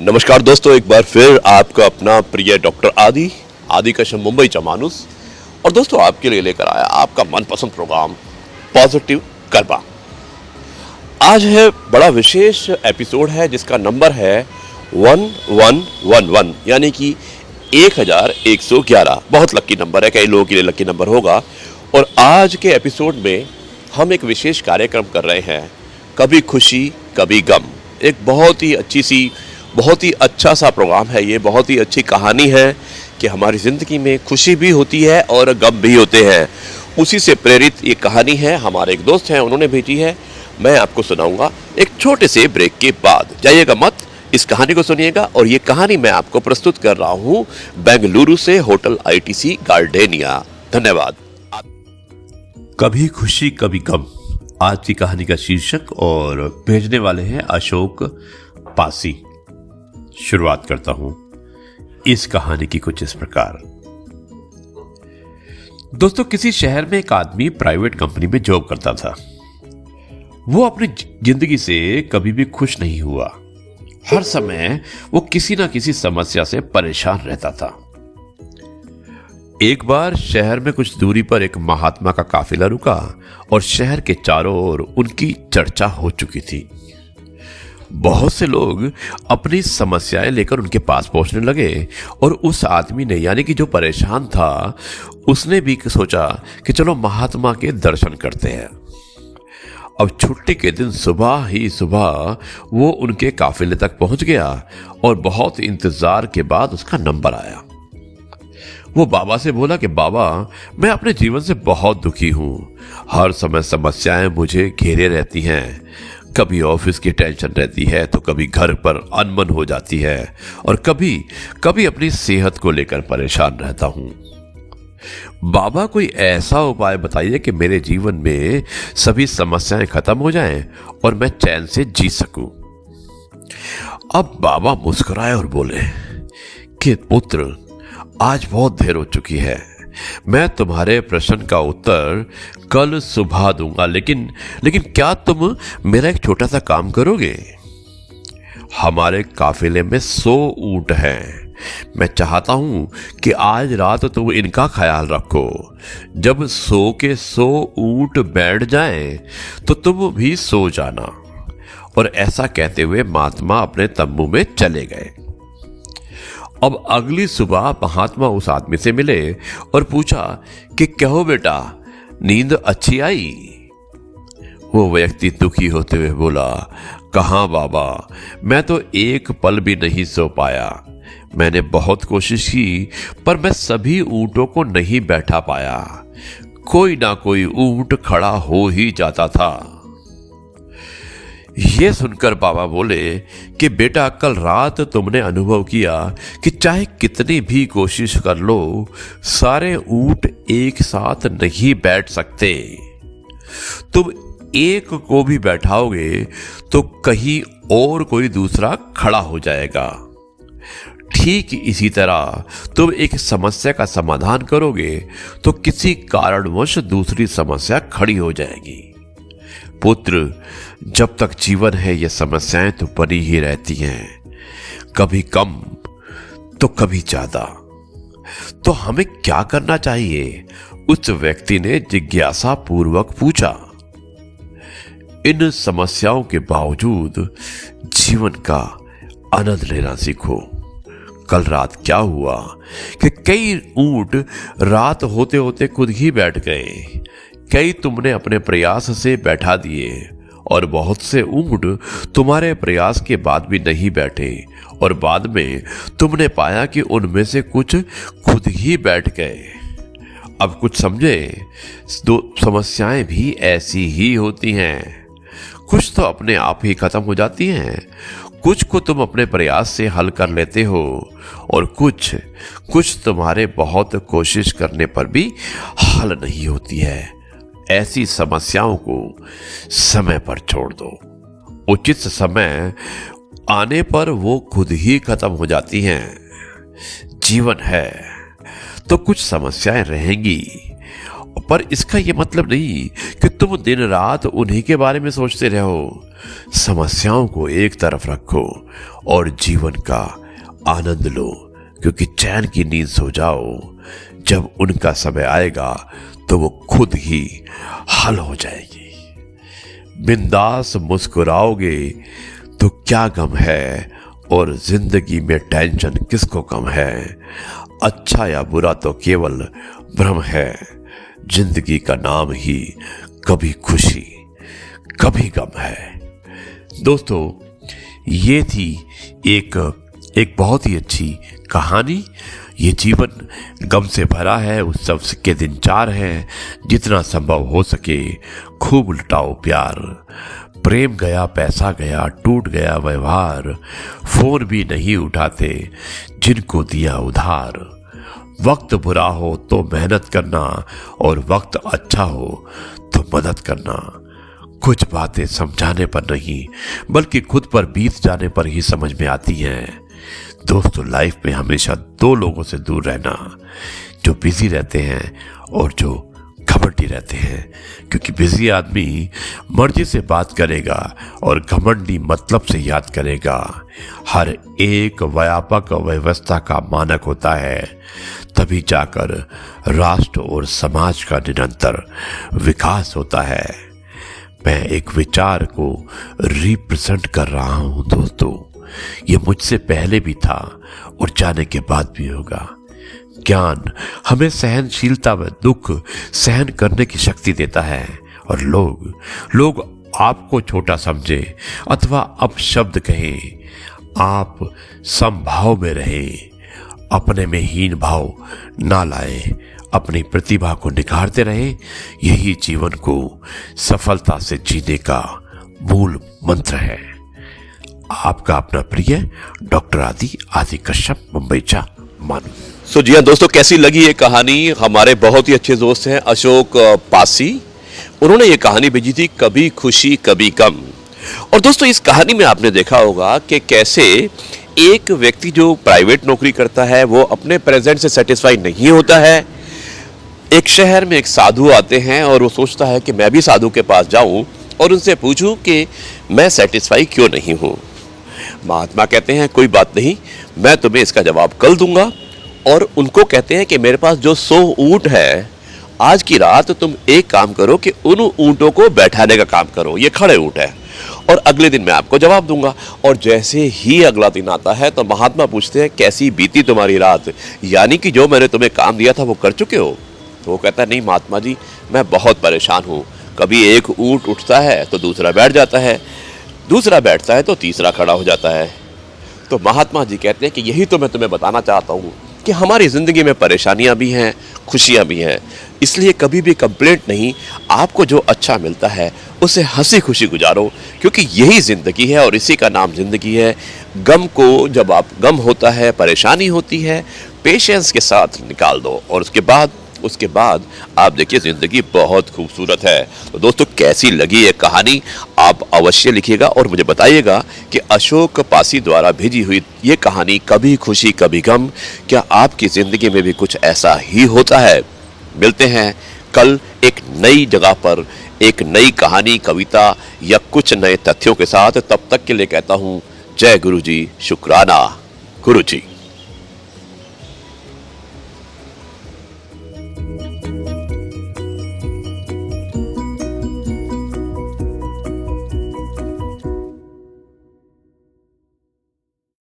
नमस्कार दोस्तों, एक बार फिर आपका अपना प्रिय डॉक्टर आदि कश्यप मुंबई चा मानुस। और दोस्तों आपके लिए लेकर आया आपका मनपसंद प्रोग्राम पॉजिटिव कर्मा। आज है बड़ा विशेष एपिसोड है जिसका नंबर है 1111 यानी कि 1111। बहुत लकी नंबर है, कई लोगों के लिए लकी नंबर होगा। और आज के एपिसोड में हम एक विशेष कार्यक्रम कर रहे हैं, कभी खुशी कभी गम। एक बहुत ही अच्छा सा प्रोग्राम है ये, बहुत ही अच्छी कहानी है कि हमारी ज़िंदगी में खुशी भी होती है और गम भी होते हैं। उसी से प्रेरित ये कहानी है, हमारे एक दोस्त हैं उन्होंने भेजी है। मैं आपको सुनाऊंगा एक छोटे से ब्रेक के बाद। जाइएगा मत, इस कहानी को सुनिएगा। और ये कहानी मैं आपको प्रस्तुत कर रहा हूँ बेंगलुरु से होटल ITC गार्डेनिया। धन्यवाद। कभी खुशी कभी गम, आज की कहानी का शीर्षक, और भेजने वाले हैं अशोक पासी। शुरुआत करता हूं इस कहानी की कुछ इस प्रकार। दोस्तों, किसी शहर में एक आदमी प्राइवेट कंपनी में जॉब करता था। वो अपनी जिंदगी से कभी भी खुश नहीं हुआ। हर समय वो किसी ना किसी समस्या से परेशान रहता था। एक बार शहर में कुछ दूरी पर एक महात्मा का काफिला रुका और शहर के चारों ओर उनकी चर्चा हो चुकी थी। बहुत से लोग अपनी समस्याएं लेकर उनके पास पहुंचने लगे और उस आदमी ने, यानी कि जो परेशान था, उसने भी सोचा कि चलो महात्मा के दर्शन करते हैं। अब छुट्टी के दिन सुबह ही सुबह वो उनके काफिले तक पहुंच गया और बहुत इंतजार के बाद उसका नंबर आया। वो बाबा से बोला कि बाबा, मैं अपने जीवन से बहुत दुखी हूं। हर समय समस्याएं मुझे घेरे रहती हैं। कभी ऑफिस की टेंशन रहती है तो कभी घर पर अनबन हो जाती है और कभी अपनी सेहत को लेकर परेशान रहता हूं। बाबा, कोई ऐसा उपाय बताइए कि मेरे जीवन में सभी समस्याएं खत्म हो जाएं और मैं चैन से जी सकूं। अब बाबा मुस्कुराए और बोले कि पुत्र, आज बहुत देर हो चुकी है। मैं तुम्हारे प्रश्न का उत्तर कल सुबह दूंगा, लेकिन क्या तुम मेरा एक छोटा सा काम करोगे? हमारे काफिले में 100 ऊंट हैं। मैं चाहता हूं कि आज रात तुम इनका ख्याल रखो। जब 100 के 100 ऊंट बैठ जाएं तो तुम भी सो जाना। और ऐसा कहते हुए महात्मा अपने तंबू में चले गए। अब अगली सुबह महात्मा उस आदमी से मिले और पूछा कि क्या हो बेटा, नींद अच्छी आई? वो व्यक्ति दुखी होते हुए बोला, कहाँ बाबा, मैं तो एक पल भी नहीं सो पाया। मैंने बहुत कोशिश की पर मैं सभी ऊंटों को नहीं बैठा पाया। कोई ना कोई ऊंट खड़ा हो ही जाता था। ये सुनकर बाबा बोले कि बेटा, कल रात तुमने अनुभव किया कि चाहे कितनी भी कोशिश कर लो, सारे ऊंट एक साथ नहीं बैठ सकते। तुम एक को भी बैठाओगे तो कहीं और कोई दूसरा खड़ा हो जाएगा। ठीक इसी तरह तुम एक समस्या का समाधान करोगे तो किसी कारणवश दूसरी समस्या खड़ी हो जाएगी। पुत्र, जब तक जीवन है ये समस्याएं तो बनी ही रहती हैं, कभी कम तो कभी ज्यादा। तो हमें क्या करना चाहिए? उस व्यक्ति ने जिज्ञासा पूर्वक पूछा। इन समस्याओं के बावजूद जीवन का आनंद लेना सीखो। कल रात क्या हुआ कि कई ऊंट रात होते होते खुद ही बैठ गए। कई तुमने अपने प्रयास से बैठा दिए और बहुत से ऊंट तुम्हारे प्रयास के बाद भी नहीं बैठे और बाद में तुमने पाया कि उनमें से कुछ खुद ही बैठ गए। अब कुछ समझे, दो समस्याएं भी ऐसी ही होती हैं। कुछ तो अपने आप ही खत्म हो जाती हैं, कुछ को तुम अपने प्रयास से हल कर लेते हो और कुछ तुम्हारे बहुत कोशिश करने पर भी हल नहीं होती है। ऐसी समस्याओं को समय पर छोड़ दो। उचित समय आने पर वो खुद ही खत्म हो जाती हैं। जीवन है तो कुछ समस्याएं रहेंगी, पर इसका यह मतलब नहीं कि तुम दिन रात उन्हीं के बारे में सोचते रहो। समस्याओं को एक तरफ रखो और जीवन का आनंद लो, क्योंकि चैन की नींद सो जाओ। जब उनका समय आएगा तो वो खुद ही हल हो जाएगी। बिंदास मुस्कुराओगे तो क्या गम है, और जिंदगी में टेंशन किसको कम है। अच्छा या बुरा तो केवल भ्रम है। जिंदगी का नाम ही कभी खुशी कभी गम है। दोस्तों, ये थी एक बहुत ही अच्छी कहानी। ये जीवन गम से भरा है, उत्सव के दिन 4 हैं। जितना संभव हो सके खूब लुटाओ प्यार। प्रेम गया, पैसा गया, टूट गया व्यवहार। फोन भी नहीं उठाते जिनको दिया उधार। वक्त बुरा हो तो मेहनत करना, और वक्त अच्छा हो तो मदद करना। कुछ बातें समझाने पर नहीं बल्कि खुद पर बीत जाने पर ही समझ में आती हैं। दोस्तों, लाइफ में हमेशा 2 लोगों से दूर रहना, जो बिजी रहते हैं और जो घमंडी रहते हैं। क्योंकि बिजी आदमी मर्जी से बात करेगा और घमंडी मतलब से याद करेगा। हर एक व्यापक व्यवस्था का मानक होता है, तभी जाकर राष्ट्र और समाज का निरंतर विकास होता है। मैं एक विचार को रिप्रेजेंट कर रहा हूं दोस्तों। ये मुझसे पहले भी था और जाने के बाद भी होगा। ज्ञान हमें सहनशीलता व दुख सहन करने की शक्ति देता है, और लोग आपको छोटा समझे अथवा अपशब्द कहें, आप समभाव में रहें। अपने में हीन भाव ना लाएं, अपनी प्रतिभा को निखारते रहें। यही जीवन को सफलता से जीने का मूल मंत्र है। आपका अपना प्रिय डॉक्टर आदि कश्यप, मुंबई चा मानू। सो जी हाँ दोस्तों, कैसी लगी ये कहानी। हमारे बहुत ही अच्छे दोस्त हैं अशोक पासी, उन्होंने ये कहानी भेजी थी, कभी खुशी कभी गम। और दोस्तों, इस कहानी में आपने देखा होगा कि कैसे एक व्यक्ति जो प्राइवेट नौकरी करता है वो अपने प्रेजेंट से सेटिस्फाई नहीं होता है। एक शहर में एक साधु आते हैं और वो सोचता है कि मैं भी साधु के पास जाऊं और उनसे पूछूं कि मैं सेटिस्फाई क्यों नहीं हूं। महात्मा कहते हैं कोई बात नहीं, मैं तुम्हें इसका जवाब कल दूंगा। और उनको कहते हैं कि मेरे पास जो 100 ऊंट है, आज की रात तुम एक काम करो कि उन ऊंटों को बैठाने का काम करो, ये खड़े ऊंट है, और अगले दिन मैं आपको जवाब दूंगा। और जैसे ही अगला दिन आता है तो महात्मा पूछते हैं कैसी बीती तुम्हारी रात, यानी कि जो मैंने तुम्हें काम दिया था वो कर चुके हो। तो वो कहता है नहीं महात्मा जी, मैं बहुत परेशान हूँ। कभी एक ऊंट उठता है तो दूसरा बैठ जाता है, दूसरा बैठता है तो तीसरा खड़ा हो जाता है। तो महात्मा जी कहते हैं कि यही तो मैं तुम्हें बताना चाहता हूँ कि हमारी ज़िंदगी में परेशानियाँ भी हैं, खुशियाँ भी हैं। इसलिए कभी भी कंप्लेंट नहीं, आपको जो अच्छा मिलता है उसे हंसी खुशी गुजारो, क्योंकि यही ज़िंदगी है और इसी का नाम ज़िंदगी है। गम को, जब आप गम होता है, परेशानी होती है, पेशेंस के साथ निकाल दो, और उसके बाद आप देखिए ज़िंदगी बहुत खूबसूरत है। तो दोस्तों, कैसी लगी ये कहानी आप अवश्य लिखिएगा और मुझे बताइएगा कि अशोक पासी द्वारा भेजी हुई ये कहानी कभी खुशी कभी गम, क्या आपकी ज़िंदगी में भी कुछ ऐसा ही होता है। मिलते हैं कल एक नई जगह पर, एक नई कहानी, कविता या कुछ नए तथ्यों के साथ। तब तक के लिए कहता हूँ जय गुरु जी, शुक्राना गुरु जी।